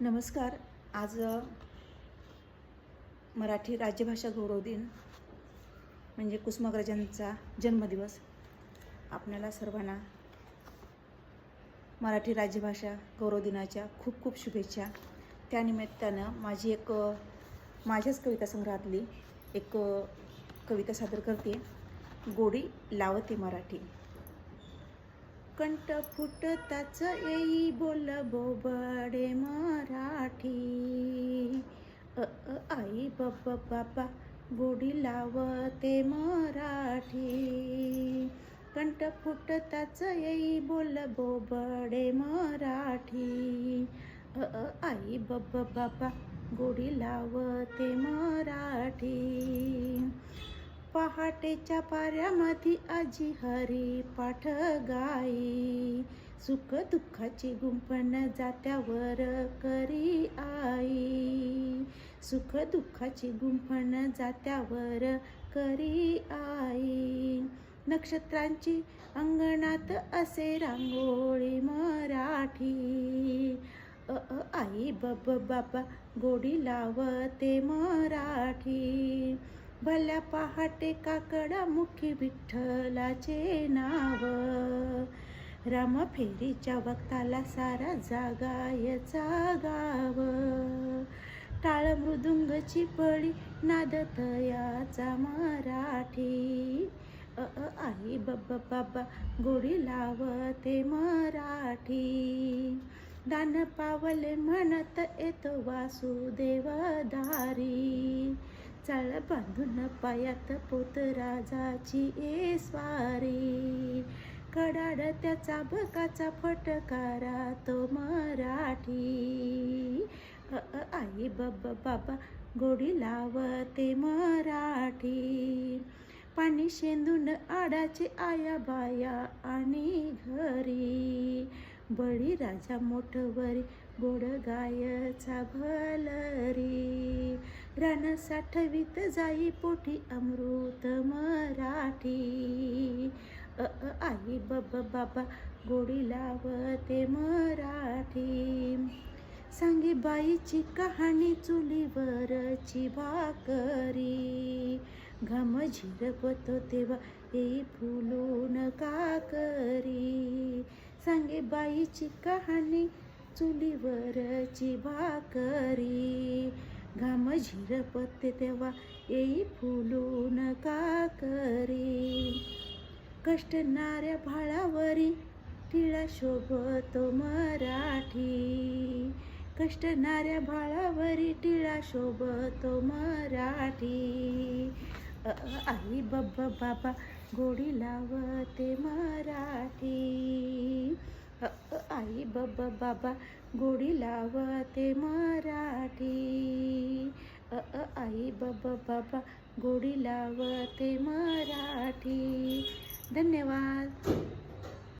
नमस्कार. आज मराठी राज्यभाषा गौरव दिन म्हणजे कुसुमाग्रजांचा जन्मदिवस. आपल्याला सर्वांना मराठी राज्यभाषा गौरव दिनाच्या खूप खूप शुभेच्छा. त्यानिमित्तानं माझ्याच कविता संग्रहातली एक कविता सादर करते. गोडी लावते मराठी. कंठ फुटताच येई बोल बोबडे मराठी. आई बाबा गोडी लावते मराठी. कंठ फुटताच येई बोल बोबडे मराठी. आई बाबा गोडी लावते मराठी. पहाटेच्या पाऱ्यामध्ये आजी हरी पाठ गाई. सुख दुःखाची गुंफण जात्यावर करी आई. सुख दुःखाची गुंफण जात्यावर करी आई. नक्षत्रांची अंगणात असे रांगोळी मराठी. आई बाबा गोडी लावते मराठी. भल्या पहाटे काकडा मुखी विठ्ठलाचे नाव. राम फेरीच्या वक्ताला सारा जागायचा गाव. टाळ मृदुंगची पळी नादतयाचा मराठी. आई बाबा गोडी लावते मराठी. दान पावले म्हणत येतो वासुदेव दारी. चाळ बांधून पायात पोतराजाची स्वारी. कडाड त्याचा बकाचा फटकारा तो मराठी. आई बाबा गोडी लावते मराठी. पाणी शेंदून आडाचे आया बाया आणि घरी. बळी राजा मोठवरी गोड गायचा भलरी. रान साठवीत जाई पोटी अमृत मराठी. आई बाबा गोडी लावते मराठी. सांगे बाईची कहाणी चुलीवरची भाकरी. घाम झिरपतो तेव्हा येई फुलून काकरी. सांगे बाईची कहाणी चुलीवरची भाकरी. घाम झिरपते तेव्हा येई फुलून काकरी. कष्टणाऱ्या भाळावरी टिळा शोभतो मराठी. कष्टणाऱ्या भाळावरी टिळा शोभतो मराठी. आई बाबा गोडी लावते मराठी. आई बाबा गोडी लावते मराठी. आई बाबा गोडी लावते मराठी. धन्यवाद.